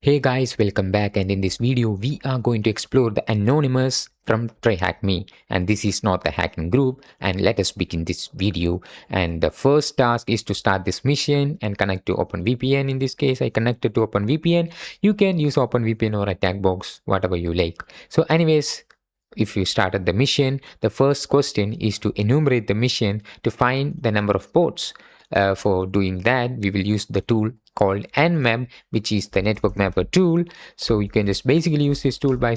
Hey guys, welcome back, and in this video we are going to explore the Anonymous from TryHackMe, and this is not the hacking group. And let us begin this video. And the first task is to start this mission and connect to OpenVPN. In this case I connected to OpenVPN. You can use OpenVPN or Attackbox, whatever you like. So anyways, if you started the mission, the first question is to enumerate the mission to find the number of ports. For doing that, we will use the tool called nmap, which is the network mapper tool. So you can just basically use this tool by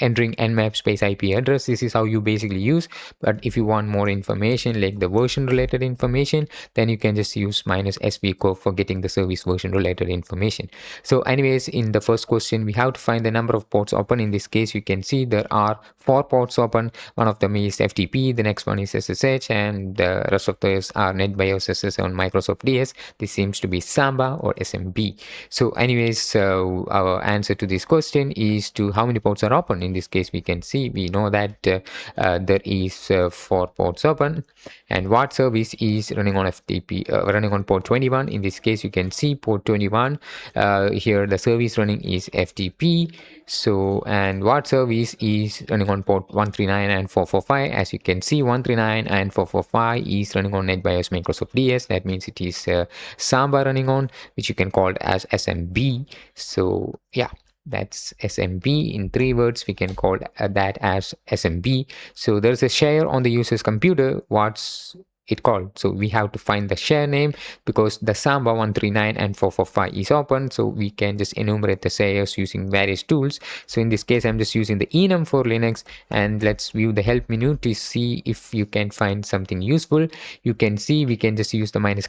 entering nmap space IP address. This is how you basically use. But if you want more information like the version related information, then you can just use -svco for getting the service version related information. So anyways, in the first question we have to find the number of ports open. In this case you can see there are 4 ports open. One of them is FTP, the next one is SSH, and the rest of those are NetBIOS, SSH, and Microsoft DS. This seems to be Samba or SMB. So anyways, our answer to this question is to how many ports are open. In this case we can see, we know that there is 4 ports open, and what service is running on FTP, running on port 21. In this case you can see port 21. Here the service running is FTP. So, and what service is running on port 139 and 445. As you can see, 139 and 445 is running on NetBIOS Microsoft DS. That means it is Samba running on, which you can call it as SMB. So yeah, that's SMB. In 3 words we can call that as SMB. So there's a share on the user's computer. What's it called? So we have to find the share name, because the Samba 139 and 445 is open, so we can just enumerate the shares using various tools. So in this case I'm just using the enum for Linux, and let's view the help menu to see if you can find something useful. You can see we can just use the minus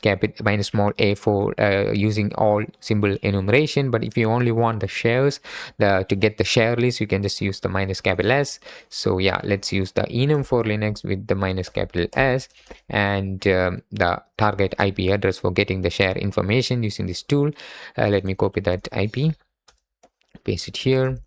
small a for using all symbol enumeration. But if you only want the shares, to get the share list, you can just use the -S. So yeah, let's use the enum for Linux with the -S, and the target IP address for getting the share information using this tool. Let me copy that IP, paste it here,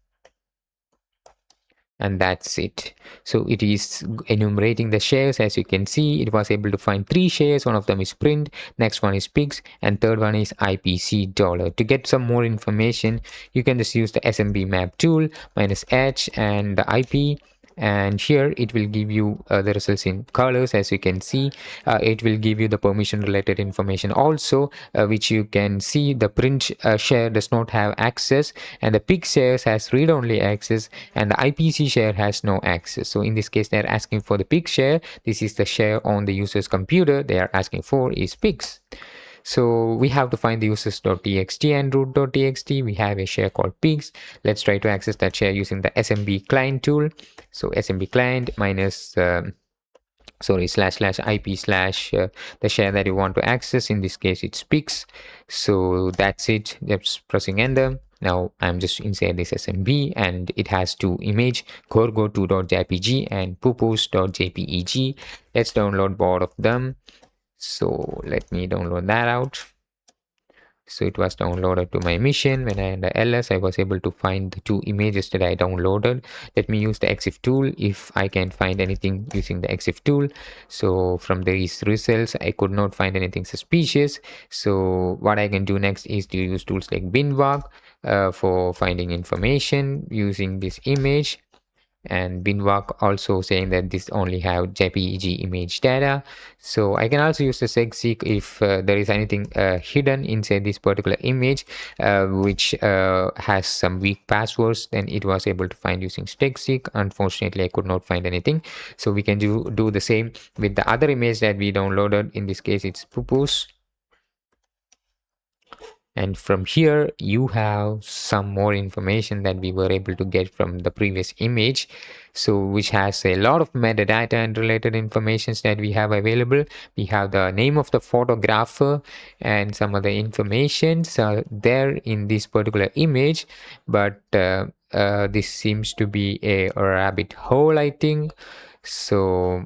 and that's it. So it is enumerating the shares. As you can see, it was able to find 3 shares. One of them is print, next one is pigs, and third one is IPC dollar. To get some more information, you can just use the SMB map tool, -H and the IP, and here it will give you the results in colors. As you can see, it will give you the permission related information also, which you can see the print share does not have access, and the pig shares has read only access, and the IPC share has no access. So in this case they're asking for the pig share. This is the share on the user's computer they are asking for is pigs. So we have to find the users.txt and root.txt. We have a share called pigs. Let's try to access that share using the SMB client tool. So SMB client minus /IP/ the share that you want to access. In this case it's pigs. So that's it. Just pressing enter. Now I'm just inside this SMB, and it has 2 image, corgo2.jpg and pupus.jpeg. Let's download both of them. So let me download that out. So it was downloaded to my mission. When I enter ls, I was able to find the 2 images that I downloaded. Let me use the exif tool if I can find anything using the exif tool. So from these results I could not find anything suspicious. So what I can do next is to use tools like binwag for finding information using this image, and binwag also saying that this only have JPEG image data. So I can also use the segseek if there is anything hidden inside this particular image which has some weak passwords. Then it was able to find using segseek. Unfortunately I could not find anything, so we can do the same with the other image that we downloaded. In this case it's pupus, and from here you have some more information that we were able to get from the previous image, so which has a lot of metadata and related informations that we have available. We have the name of the photographer and some other information there in this particular image, but this seems to be a rabbit hole, I think. So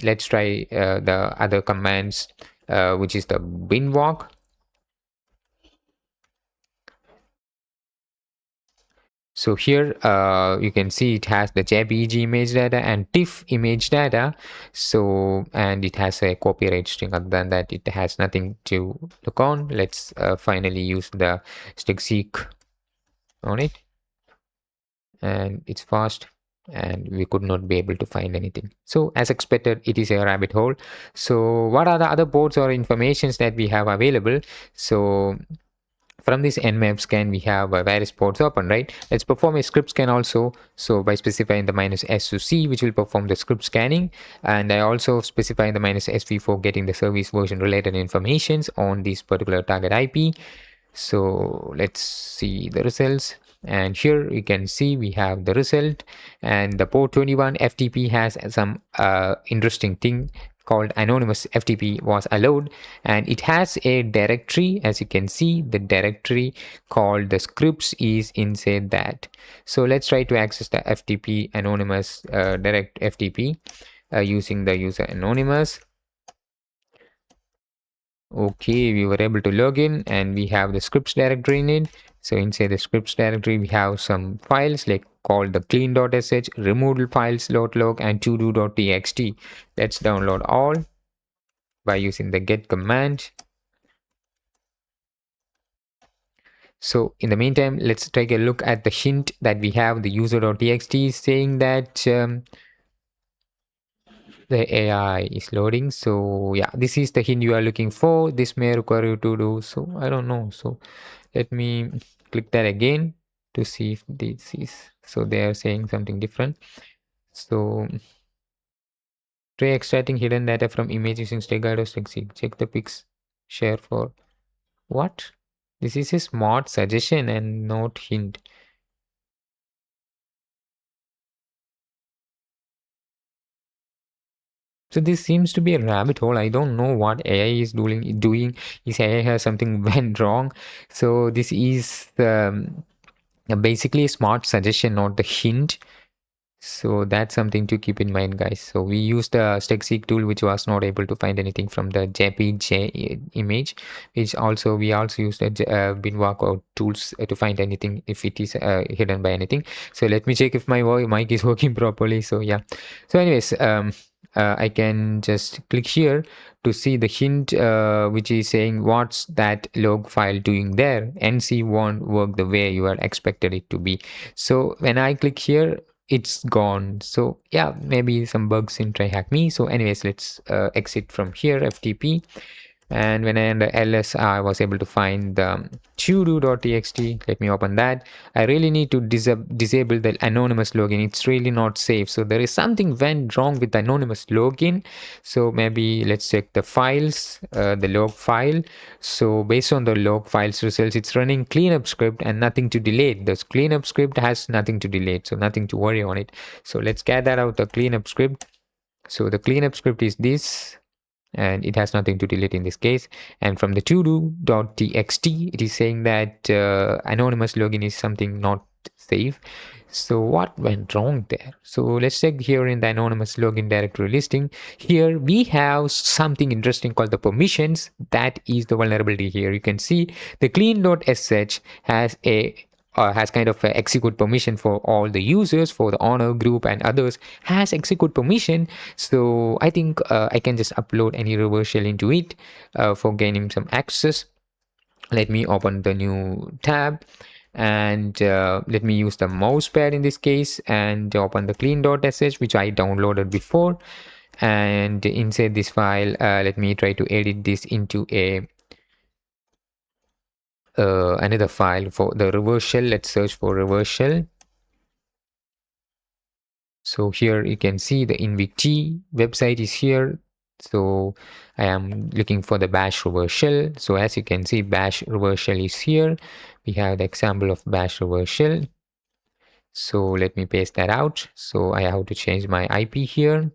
let's try the other commands, which is the binwag. So here you can see it has the JPEG image data and TIFF image data. So, and it has a copyright string. Other than that, it has nothing to look on. Let's finally use the segseek on it, and it's fast, and we could not be able to find anything. So as expected, it is a rabbit hole. So what are the other ports or informations that we have available? So from this nmap scan, we have various ports open, right? Let's perform a script scan also. So by specifying the -s to c, which will perform the script scanning, and I also specify the -sv for getting the service version related informations on this particular target IP. So let's see the results, and here you can see we have the result, and the port 21 FTP has some interesting thing called anonymous FTP was allowed, and it has a directory. As you can see, the directory called the scripts is inside that. So let's try to access the FTP anonymous direct FTP using the user anonymous. Okay, we were able to log in, and we have the scripts directory in it. So inside the scripts directory, we have some files like called the clean.sh, removed files.log, and todo.txt. Let's download all by using the get command. So in the meantime, let's take a look at the hint that we have. The user.txt saying that the AI is loading. So yeah, this is the hint you are looking for. This may require you to do so. I don't know. So let me click that again to see if this is, so they are saying something different. So try extracting hidden data from image using StegGuide or StegSeek. Check the pics share for what? This is a smart suggestion and not hint. So this seems to be a rabbit hole. I don't know what AI is doing. Is AI has something went wrong? So this is basically a smart suggestion, not the hint. So that's something to keep in mind, guys. So we used the StegSeek tool, which was not able to find anything from the JPG image. Which also we also used the Binwalk or tools to find anything if it is hidden by anything. So let me check if my mic is working properly. So yeah. So anyways, I can just click here to see the hint, which is saying what's that log file doing there. NC won't work the way you are expected it to be. So when I click here, it's gone. So yeah, maybe some bugs in TryHackMe. So anyways, let's exit from here, FTP. And when I enter ls, I was able to find the todo.txt. Let me open that. I really need to disable the anonymous login. It's really not safe. So there is something went wrong with the anonymous login. So maybe let's check the files, the log file. So based on the log files results, it's running cleanup script and nothing to delete. This cleanup script has nothing to delete, so nothing to worry on it. So let's get that out, the cleanup script. So the cleanup script is this, and it has nothing to delete in this case. And from the todo.txt, it is saying that anonymous login is something not safe. So what went wrong there? So let's check here in the anonymous login directory listing. Here we have something interesting called the permissions. That is the vulnerability. Here you can see the clean.sh has kind of a execute permission for all the users, for the owner group and others has execute permission. So I think I can just upload any reverse shell into it for gaining some access. Let me open the new tab, and let me use the mouse pad in this case and open the clean.sh, which I downloaded before. And inside this file, let me try to edit this into a another file for the reverse shell. Let's search for reverse shell. So here you can see the InvicT website is here. So I am looking for the bash reverse shell. So as you can see, bash reverse shell is here. We have the example of bash reverse shell. So let me paste that out. So I have to change my IP here.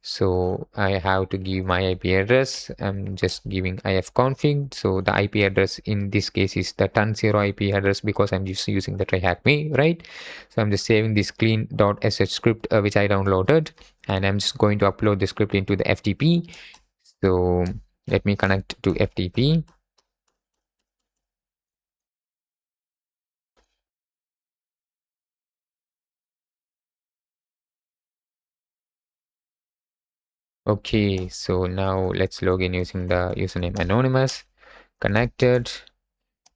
So I have to give my IP address. I'm just giving ifconfig. So the IP address in this case is the ton0 IP address because I'm just using the TryHackMe, right? So I'm just saving this clean.sh script which I downloaded, and I'm just going to upload the script into the FTP. So let me connect to FTP. Okay, so now let's log in using the username anonymous, connected.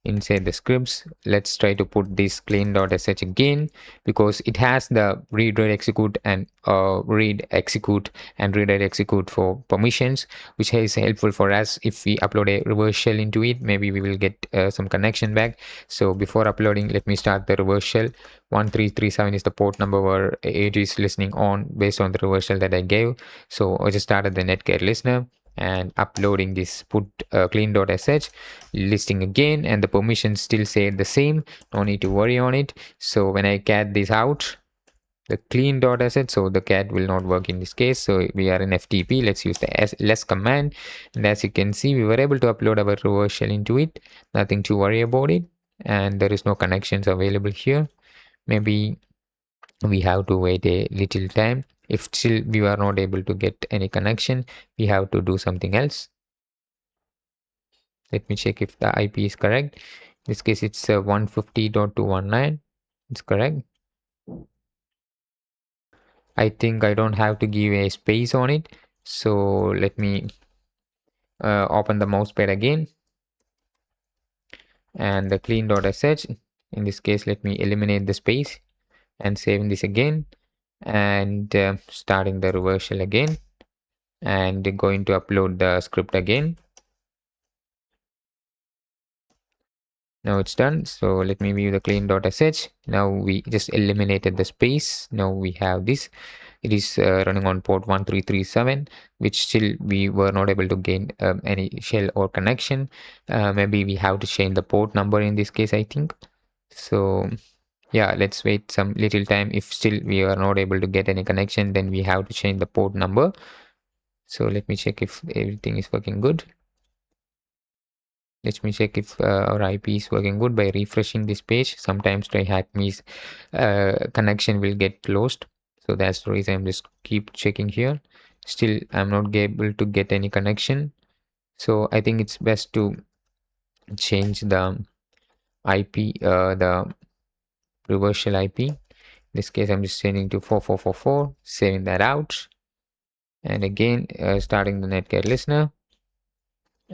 inside the scripts. Let's try to put this clean.sh again, because it has the read write execute and read execute and read write execute for permissions, which is helpful for us. If we upload a reverse shell into it, maybe we will get some connection back. So before uploading, let me start the reverse shell. 1337 is the port number where it is listening on based on the reverse shell that I gave. So I just started the netcat listener and uploading this put clean.sh listing again, and the permissions still say the same. No need to worry on it. So when I cat this out, the clean.sh, so the cat will not work in this case. So we are in FTP. Let's use the less command, and as you can see, we were able to upload our reverse shell into it. Nothing to worry about it, and there is no connections available here. Maybe we have to wait a little time. If still we are not able to get any connection, we have to do something else. Let me check if the IP is correct. In this case, it's 150.219. It's correct. I think I don't have to give a space on it. So let me open the mousepad again and the clean.sh. In this case, let me eliminate the space and saving this again, and starting the reverse shell again, and going to upload the script again. Now it's done. So let me view the clean.sh. Now we just eliminated the space. Now we have this. It is running on port 1337, which still we were not able to gain any shell or connection. Maybe we have to change the port number in this case, I think. So yeah, let's wait some little time. If still we are not able to get any connection, then we have to change the port number. So let me check if everything is working good. Let me check if our IP is working good by refreshing this page. Sometimes TryHackMe's connection will get closed. So that's the reason I'm just keep checking here. Still, I'm not able to get any connection. So I think it's best to change the IP, the reverse shell IP. In this case, I'm just changing to 4444, saving that out. And again, starting the netcat listener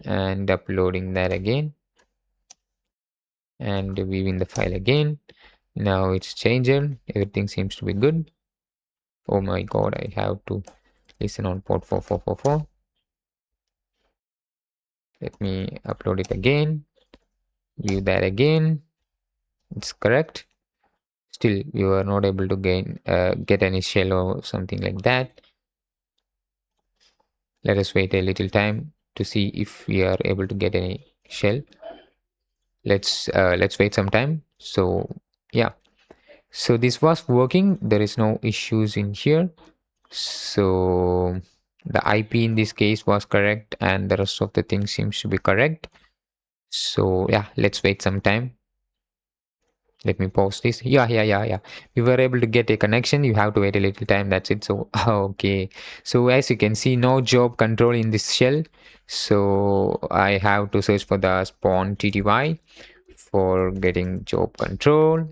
and uploading that again, and viewing the file again. Now it's changed. Everything seems to be good. Oh my god, I have to listen on port 4444. Let me upload it again. View that again. It's correct. Still, you are not able to get any shell or something like that. Let us wait a little time to see if we are able to get any shell. Let's wait some time. So yeah, so this was working. There is no issues in here. So the IP in this case was correct, and the rest of the thing seems to be correct. So yeah, let's wait some time. Let me pause this. Yeah. We were able to get a connection. You have to wait a little time. That's it. So okay. So as you can see, no job control in this shell. So I have to search for the spawn TTY for getting job control.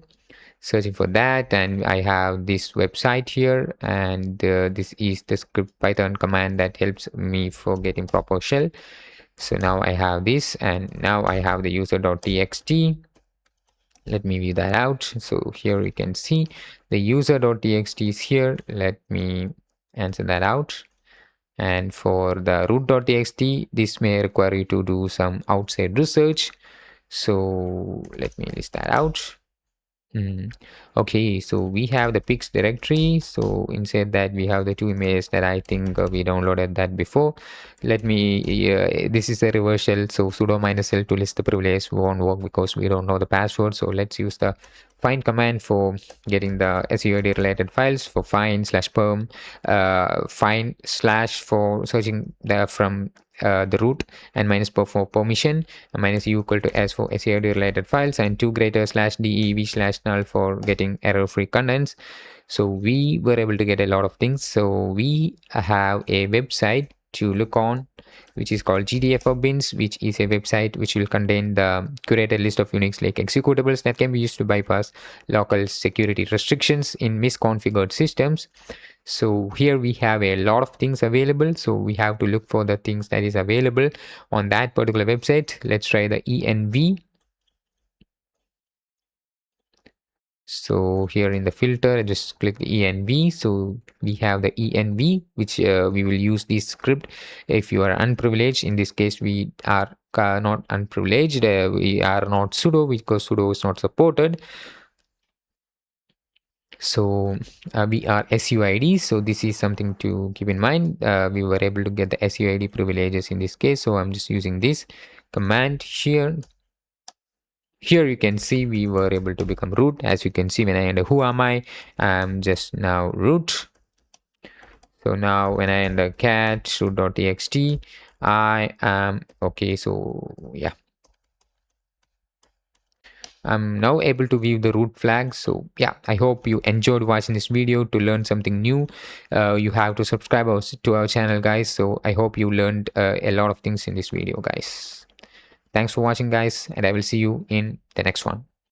Searching for that, and I have this website here, and this is the script Python command that helps me for getting proper shell. So now I have this, and now I have the user.txt. Let me view that out. So here we can see the user.txt is here. Let me answer that out. And for the root.txt, this may require you to do some outside research. So let me list that out. Okay, so we have the pics directory. So inside that we have the two images that I think we downloaded that before. Let me this is a reverse shell, so sudo -l to list the privileges won't work because we don't know the password. So let's use the find command for getting the SEOD related files, for find/perm, find/ for searching the from the root, and -per for permission, and -u equal to s for SEOD related files, and 2 greater /dev/null for getting error-free contents. So we were able to get a lot of things. So we have a website to look on, which is called GDF which is a website which will contain the curated list of Unix like executables that can be used to bypass local security restrictions in misconfigured systems. So here we have a lot of things available. So we have to look for the things that is available on that particular website. Let's try the env. So here in the filter, I just click the env. So we have the env, which we will use this script if you are unprivileged. In this case, we are not unprivileged. We are not sudo because sudo is not supported. So we are SUID. So this is something to keep in mind. We were able to get the SUID privileges in this case. So I'm just using this command here. Here you can see we were able to become root. As you can see, when I enter who am I'm just now root. So now when I enter cat root.txt, I am okay. So yeah, I'm now able to view the root flag. So yeah, I hope you enjoyed watching this video. To learn something new, you have to subscribe to our channel, guys. So I hope you learned a lot of things in this video, guys. Thanks for watching, guys, and I will see you in the next one.